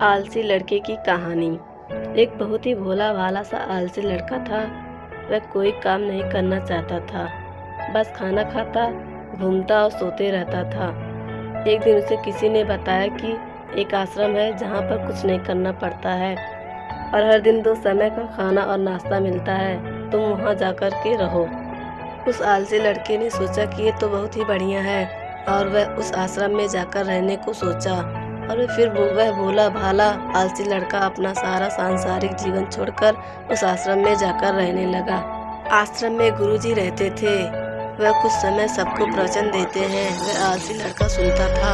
आलसी लड़के की कहानी। एक बहुत ही भोला भाला सा आलसी लड़का था। वह कोई काम नहीं करना चाहता था, बस खाना खाता, घूमता और सोते रहता था। एक दिन उसे किसी ने बताया कि एक आश्रम है जहाँ पर कुछ नहीं करना पड़ता है और हर दिन 2 समय का खाना और नाश्ता मिलता है। तुम वहाँ जाकर के रहो। उस आलसी लड़के ने सोचा कि ये तो बहुत ही बढ़िया है और वह उस आश्रम में जाकर रहने को सोचा। और फिर वह भोला भाला आलसी लड़का अपना सारा सांसारिक जीवन छोड़कर उस आश्रम में जाकर रहने लगा। आश्रम में गुरुजी रहते थे। वह कुछ समय सबको प्रवचन देते हैं। वह आलसी लड़का सुनता था,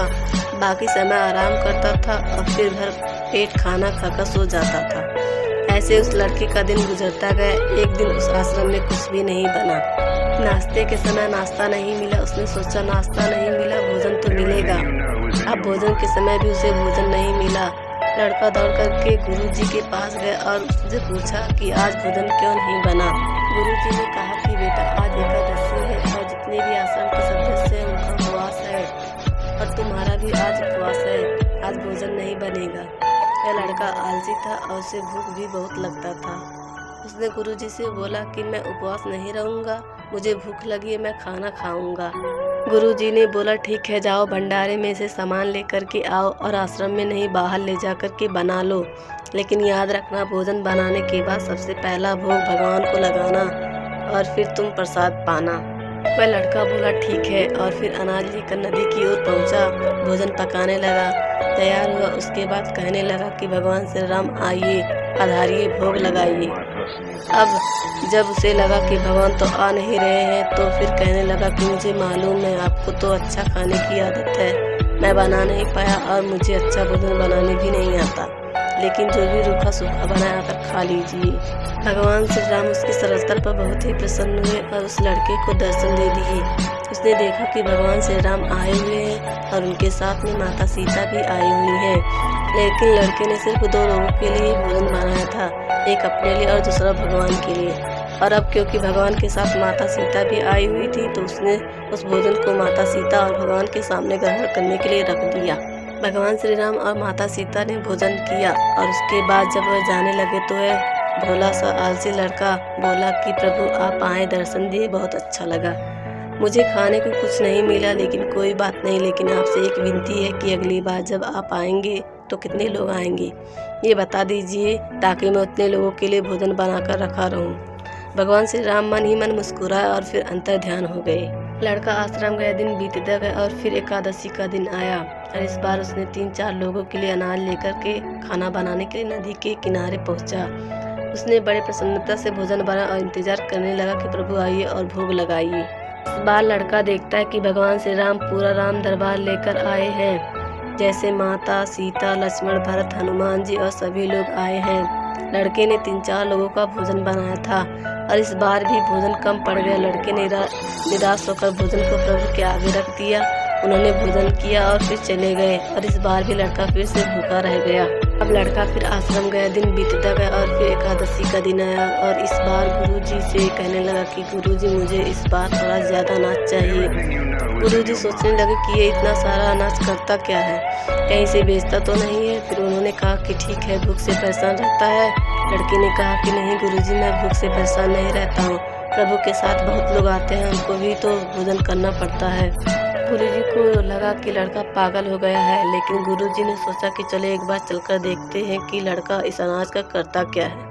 बाकी समय आराम करता था और फिर भर पेट खाना खाकर सो जाता था। ऐसे उस लड़के का दिन गुजरता गया। एक दिन उस आश्रम में कुछ भी नहीं बना। नाश्ते के समय नाश्ता नहीं मिला। उसने सोचा नाश्ता नहीं मिला, भोजन तो मिलेगा। अब भोजन के समय भी उसे भोजन नहीं मिला। लड़का दौड़ करके गुरुजी के पास गया और उससे पूछा कि आज भोजन क्यों नहीं बना। गुरुजी ने कहा कि बेटा आज एकादशी है और जितने भी आश्रम के सदस्य हैं उनका उपवास है और तुम्हारा भी आज उपवास है। आज भोजन नहीं बनेगा। यह लड़का आलसी था और उसे भूख भी बहुत लगता था। उसने गुरुजी से बोला कि मैं उपवास नहीं रहूँगा, मुझे भूख लगी है, मैं खाना खाऊंगा। गुरुजी ने बोला ठीक है, जाओ भंडारे में से सामान लेकर के आओ और आश्रम में नहीं बाहर ले जा कर के बना लो, लेकिन याद रखना भोजन बनाने के बाद सबसे पहला भोग भगवान को लगाना और फिर तुम प्रसाद पाना। वह लड़का बोला ठीक है और फिर अनाज लेकर नदी की ओर पहुंचा। भोजन पकाने लगा, तैयार हुआ। उसके बाद कहने लगा कि भगवान श्री राम आइए, पधारिए, भोग लगाइए। अब जब उसे लगा कि भगवान तो आ नहीं रहे हैं तो फिर कहने लगा कि मुझे मालूम है आपको तो अच्छा खाने की आदत है, मैं बना नहीं पाया और मुझे अच्छा भोजन बनाने भी नहीं आता, लेकिन जो भी रूखा सूखा बनाया कर खा लीजिए। भगवान श्री राम उसकी सरलता पर बहुत ही प्रसन्न हुए और उस लड़के को दर्शन दे दिए। उसने देखा कि भगवान श्री राम आए हुए हैं और उनके साथ में माता सीता भी आई हुई है, लेकिन लड़के ने सिर्फ 2 लोगों के लिए भोजन बनाया था, एक अपने लिए और दूसरा भगवान के लिए। और अब क्योंकि भगवान के साथ माता सीता भी आई हुई थी तो उसने उस भोजन को माता सीता और भगवान के सामने ग्रहण करने के लिए रख दिया। भगवान श्री राम और माता सीता ने भोजन किया और उसके बाद जब वह जाने लगे तो वह भोला सा आलसी लड़का बोला कि प्रभु आप आए, दर्शन दिए, बहुत अच्छा लगा। मुझे खाने को कुछ नहीं मिला, लेकिन कोई बात नहीं, लेकिन आपसे एक विनती है कि अगली बार जब आप आएंगे तो कितने लोग आएंगे ये बता दीजिए ताकि मैं उतने लोगों के लिए भोजन बनाकर रखा रहूं। भगवान श्री राम मन ही मन मुस्कुराए और फिर अंतर ध्यान हो गए। लड़का आश्रम गया, दिन बीतता गया और फिर एकादशी का दिन आया और इस बार उसने 3-4 लोगों के लिए अनाज लेकर के खाना बनाने के लिए नदी के किनारे पहुंचा। उसने बड़े प्रसन्नता से भोजन बना और इंतजार करने लगा कि प्रभु आइए और भोग लगाइए। इस बार लड़का देखता है कि भगवान श्री राम पूरा राम दरबार लेकर आए हैं, जैसे माता सीता, लक्ष्मण, भरत, हनुमान जी और सभी लोग आए हैं। लड़के ने 3-4 लोगों का भोजन बनाया था और इस बार भी भोजन कम पड़ गया। लड़के ने निराश होकर भोजन को प्रभु के आगे रख दिया। उन्होंने भोजन किया और फिर चले गए और इस बार भी लड़का फिर से भूखा रह गया। अब लड़का फिर आश्रम गया, दिन बीतता गया और फिर एकादशी का दिन आया और इस बार गुरुजी से कहने लगा कि गुरुजी मुझे इस बार थोड़ा ज़्यादा अनाज चाहिए। गुरुजी सोचने लगे कि ये इतना सारा अनाज करता क्या है, कहीं से बेचता तो नहीं है। फिर उन्होंने कहा कि ठीक है, भूख से परेशान रहता है। लड़के ने कहा कि नहीं गुरुजी, मैं भूख से परेशान नहीं रहता हूँ, प्रभु के साथ बहुत लोग आते हैं, उनको भी तो भोजन करना पड़ता है। गुरुजी को लगा कि लड़का पागल हो गया है, लेकिन गुरुजी ने सोचा कि चले एक बार चलकर देखते हैं कि लड़का इस अनाज का करता क्या है।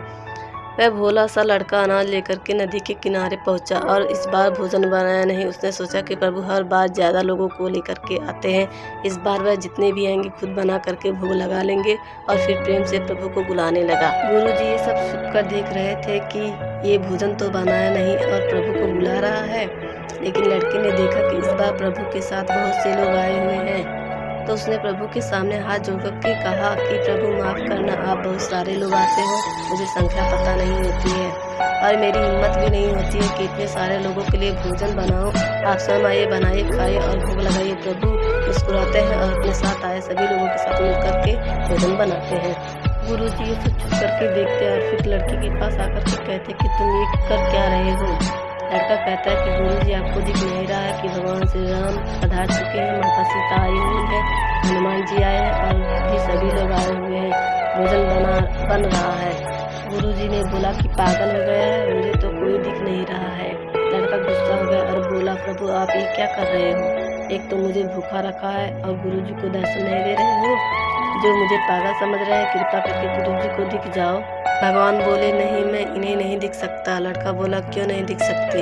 वह भोला सा लड़का अनाज लेकर के नदी के किनारे पहुंचा और इस बार भोजन बनाया नहीं। उसने सोचा कि प्रभु हर बार ज़्यादा लोगों को लेकर के आते हैं, इस बार वह जितने भी आएंगे खुद बना करके भोग लगा लेंगे और फिर प्रेम से प्रभु को बुलाने लगा। गुरुजी ये सब छुपकर देख रहे थे कि ये भोजन तो बनाया नहीं और प्रभु को बुला रहा है, लेकिन लड़के ने देखा कि इस बार प्रभु के साथ बहुत से लोग आए हुए हैं तो उसने प्रभु के सामने हाथ जोड़कर के कहा कि प्रभु माफ़ करना, आप बहुत सारे लोग आते हो, मुझे संख्या पता नहीं होती है और मेरी हिम्मत भी नहीं होती है कि इतने सारे लोगों के लिए भोजन बनाओ। आप स्वयं आइए, बनाइए, खाइए और भोग लगाइए। प्रभु मुस्कुराते हैं और अपने साथ आए सभी लोगों के साथ मिलकर के भोजन बनाते हैं। गुरुजी ये सब छुप करके देखते हैं और फिर लड़के के पास आकर के कहते कि तुम ये कर क्या रहे हो। लड़का कहता है कि गुरुजी आपको दिख नहीं रहा है कि भगवान श्री राम पधार चुके हैं, माता सीता आई हुई है, हनुमान जी आए हैं और भी सभी लोग आए हुए हैं। भोजन बन रहा है। गुरुजी ने बोला कि पागल हो गया है, मुझे तो कोई दिख नहीं रहा है। लड़का गुस्सा हो गया और बोला, प्रभु आप ये क्या कर रहे हो? एक तो मुझे भूखा रखा है और गुरुजी को दर्शन नहीं दे रहे हो। जो मुझे पागल समझ रहे हैं, कृपा करके गुरुजी को दिख जाओ। भगवान बोले, नहीं, मैं इन्हें नहीं दिख सकता। लड़का बोला, क्यों नहीं दिख सकते?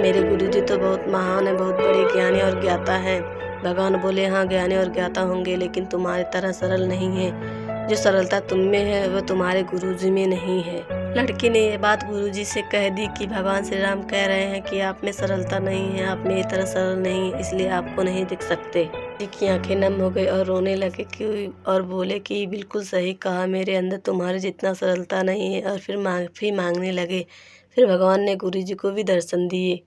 मेरे गुरुजी तो बहुत महान है, बहुत बड़े ज्ञानी और ज्ञाता हैं। भगवान बोले, हाँ ज्ञानी और ज्ञाता होंगे, लेकिन तुम्हारी तरह सरल नहीं है। जो सरलता तुम में है वह तुम्हारे गुरुजी में नहीं है। लड़की ने यह बात गुरुजी से कह दी कि भगवान श्री राम कह रहे हैं कि आप में सरलता नहीं है, आप मेरी तरह सरल नहीं, इसलिए आपको नहीं दिख सकते। जी की आंखें नम हो गई और रोने लगे और बोले कि बिल्कुल सही कहा, मेरे अंदर तुम्हारे जितना सरलता नहीं है। और फिर माफ़ी मांगने लगे। फिर भगवान ने गुरुजी को भी दर्शन दिए।